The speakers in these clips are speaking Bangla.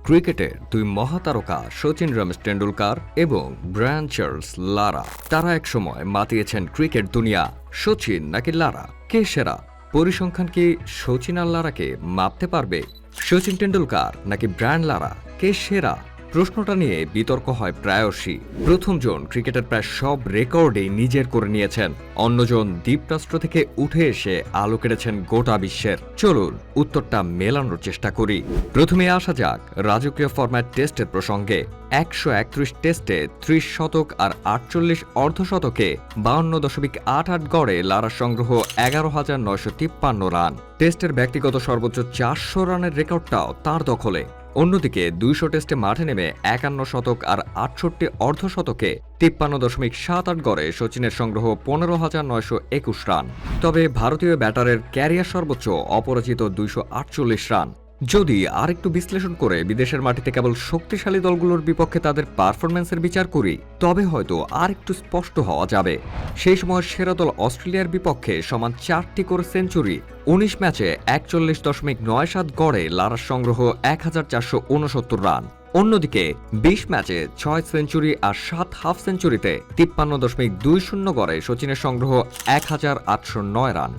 ক্রিকেটের দুই মহাতারকা সচিন রমেশ টেন্ডুলকার এবং ব্রায়ান চার্লস লারা তারা একসময় মাতিয়েছেন ক্রিকেট দুনিয়া। সচিন নাকি লারা, কে সেরা? পরিসংখ্যান কি সচিন আর লারাকে মাপতে পারবে? সচিন টেন্ডুলকার নাকি ব্রায়ান লারা, কে সেরা? প্রশ্নটা নিয়ে বিতর্ক হয় প্রায়শই। প্রথমজন ক্রিকেটের প্রায় সব রেকর্ডেই নিজের করে নিয়েছেন, অন্যজন দ্বীপরাষ্ট্র থেকে উঠে এসে আলো কেটেছেন গোটা বিশ্বের। চলুন উত্তরটা মেলানোর চেষ্টা করি। প্রথমে আসা যাক রাজকীয় ফরম্যাট টেস্টের প্রসঙ্গে। 131 টেস্টে 30 শতক আর 48 অর্ধশতকে 52.88 গড়ে লারার সংগ্রহ 11,953 রান। টেস্টের ব্যক্তিগত সর্বোচ্চ 400 রানের রেকর্ডটাও তার দখলে। অন্যদিকে 200 টেস্টে মাঠে নেমে 51 শতক আর 68 অর্ধশতকে 53.78 গড়ে সচিনের সংগ্রহ 15,921 রান। তবে ভারতীয় ব্যাটারের ক্যারিয়ার সর্বোচ্চ অপরাজিত 248 রান। যদি আরেকটু বিশ্লেষণ করে বিদেশের মাটিতে কেবল শক্তিশালী দলগুলোর বিপক্ষে তাদের পারফরম্যান্সের বিচার করি, তবে হয়তো আরেকটু স্পষ্ট হওয়া যাবে। সেই সময় সেরা দল অস্ট্রেলিয়ার বিপক্ষে সমান 4টি করে সেঞ্চুরি, 19 ম্যাচে 41.97 গড়ে লারার সংগ্রহ 1,469 রান। অন্যদিকে 20 ম্যাচে 6 সেঞ্চুরি আর 7 হাফ সেঞ্চুরিতে 53.20 গড়ে সচিনের সংগ্রহ 1,809 রান।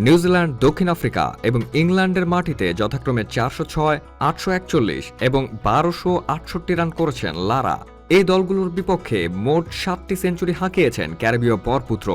নিউজিল্যান্ড, দক্ষিণ আফ্রিকা এবং ইংল্যান্ডের মাটিতে যথাক্রমে 406, 841 এবং 1268 রান করেছেন লারা। এই দলগুলোর বিপক্ষে মোট 7টি সেঞ্চুরি হাঁকিয়েছেন ক্যারিবীয় বরপুত্র।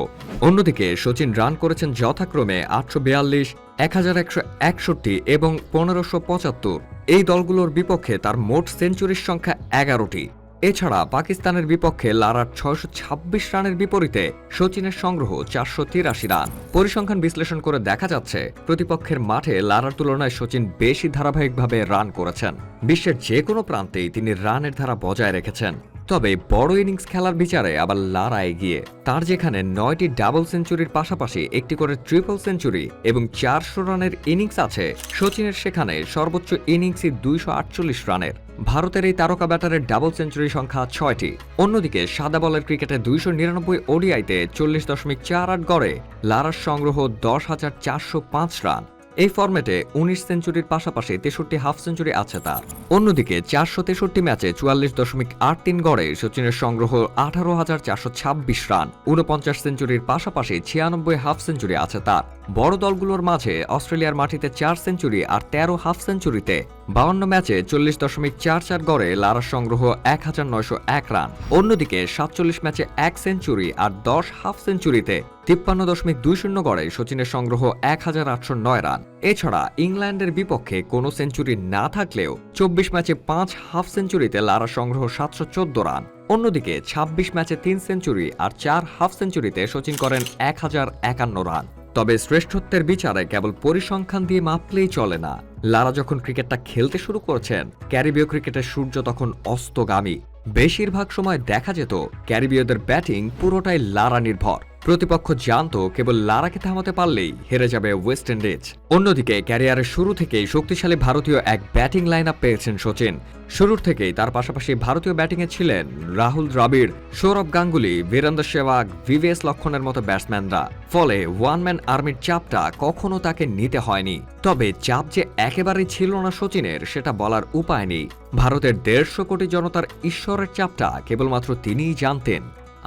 অন্যদিকে সচিন রান করেছেন যথাক্রমে 842, 1161 এবং 1575। এই দলগুলোর বিপক্ষে তার মোট সেঞ্চুরির সংখ্যা 11টি। এছাড়া পাকিস্তানের বিপক্ষে লারার 626 রানের বিপরীতে সচিনের সংগ্রহ 483 রান। পরিসংখ্যান বিশ্লেষণ করে দেখা যাচ্ছে প্রতিপক্ষের মাঠে লারার তুলনায় সচিন বেশি ধারাবাহিকভাবে রান করেছেন। বিশ্বের যে কোনো প্রান্তেই তিনি রানের ধারা বজায় রেখেছেন। তবে বড় ইনিংস খেলার বিচারে আবার লারা এগিয়ে। তার যেখানে 9টি ডাবল সেঞ্চুরির পাশাপাশি একটি করে ট্রিপল সেঞ্চুরি এবং 400 রানের ইনিংস আছে, সচিনের সেখানে সর্বোচ্চ ইনিংসই 248 রানের। ভারতের এই তারকা ব্যাটারের ডাবল সেঞ্চুরির সংখ্যা 6টি। অন্যদিকে সাদা বলের ক্রিকেটে 299 ওডিআইতে 40.48 গড়ে লারার সংগ্রহ 10,405 রান। এই ফরম্যাটে 19 সেঞ্চুরির পাশাপাশি 63 হাফ সেঞ্চুরি আছে তার। অন্যদিকে 463 ম্যাচে 44.83 গড়ে সচিনের সংগ্রহ 18,426 রান। 49 সেঞ্চুরির পাশাপাশি 96 হাফ সেঞ্চুরি আছে তার। বড় দলগুলোর মাঝে অস্ট্রেলিয়ার মাটিতে 4 সেঞ্চুরি আর 13 হাফ সেঞ্চুরিতে 52 ম্যাচে 40.44 গড়ে লারার সংগ্রহ 1,901 রান। অন্যদিকে 47 ম্যাচে 1 সেঞ্চুরি আর 10 হাফ সেঞ্চুরিতে 53.20 গড়ে সচিনের সংগ্রহ 1,809 রান। এছাড়া ইংল্যান্ডের বিপক্ষে কোনো সেঞ্চুরি না থাকলেও 24 ম্যাচে 5 হাফ সেঞ্চুরিতে লারার সংগ্রহ 714 রান। অন্যদিকে 26 ম্যাচে 3 সেঞ্চুরি আর 4 হাফ সেঞ্চুরিতে সচিন করেন 1,051 রান। তবে শ্রেষ্ঠত্বের বিচারে কেবল পরিসংখ্যান দিয়ে মাপলেই চলে না। লারা যখন ক্রিকেটটা খেলতে শুরু করেছেন, ক্যারিবীয় ক্রিকেটের সূর্য তখন অস্তগামী। বেশিরভাগ সময় দেখা যেত ক্যারিবীয়দের ব্যাটিং পুরোটাই লারা নির্ভর। প্রতিপক্ষ জানত কেবল লারাকে থামাতে পারলেই হেরে যাবে ওয়েস্ট ইন্ডিজ। অন্যদিকে ক্যারিয়ারের শুরু থেকেই শক্তিশালী ভারতীয় এক ব্যাটিং লাইন আপ পেয়েছেন সচিন। শুরুর থেকেই তার পাশাপাশি ভারতীয় ব্যাটিংয়ে ছিলেন রাহুল দ্রাবিড়, সৌরভ গাঙ্গুলি, বীরেন্দ্র সেহবাগ, ভিভিএস লক্ষ্মণের মতো ব্যাটসম্যানরা। ফলে ওয়ান ম্যান আর্মির চাপটা কখনো তাকে নিতে হয়নি। তবে চাপ যে একেবারেই ছিল না সচিনের, সেটা বলার উপায় নেই। ভারতের 150 কোটি জনতার ঈশ্বরের চাপটা কেবলমাত্র তিনিই জানতেন।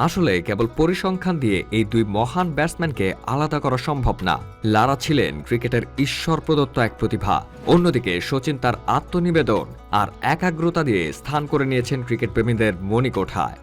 আসলে কেবল পরিসংখ্যান দিয়ে এই দুই মহান ব্যাটসম্যানকে আলাদা করা সম্ভব না। লারা ছিলেন ক্রিকেটের ঈশ্বর প্রদত্ত এক প্রতিভা। অন্যদিকে সচিন তার আত্মনিবেদন আর একাগ্রতা দিয়ে স্থান করে নিয়েছেন ক্রিকেট প্রেমীদের মণিকোঠায়।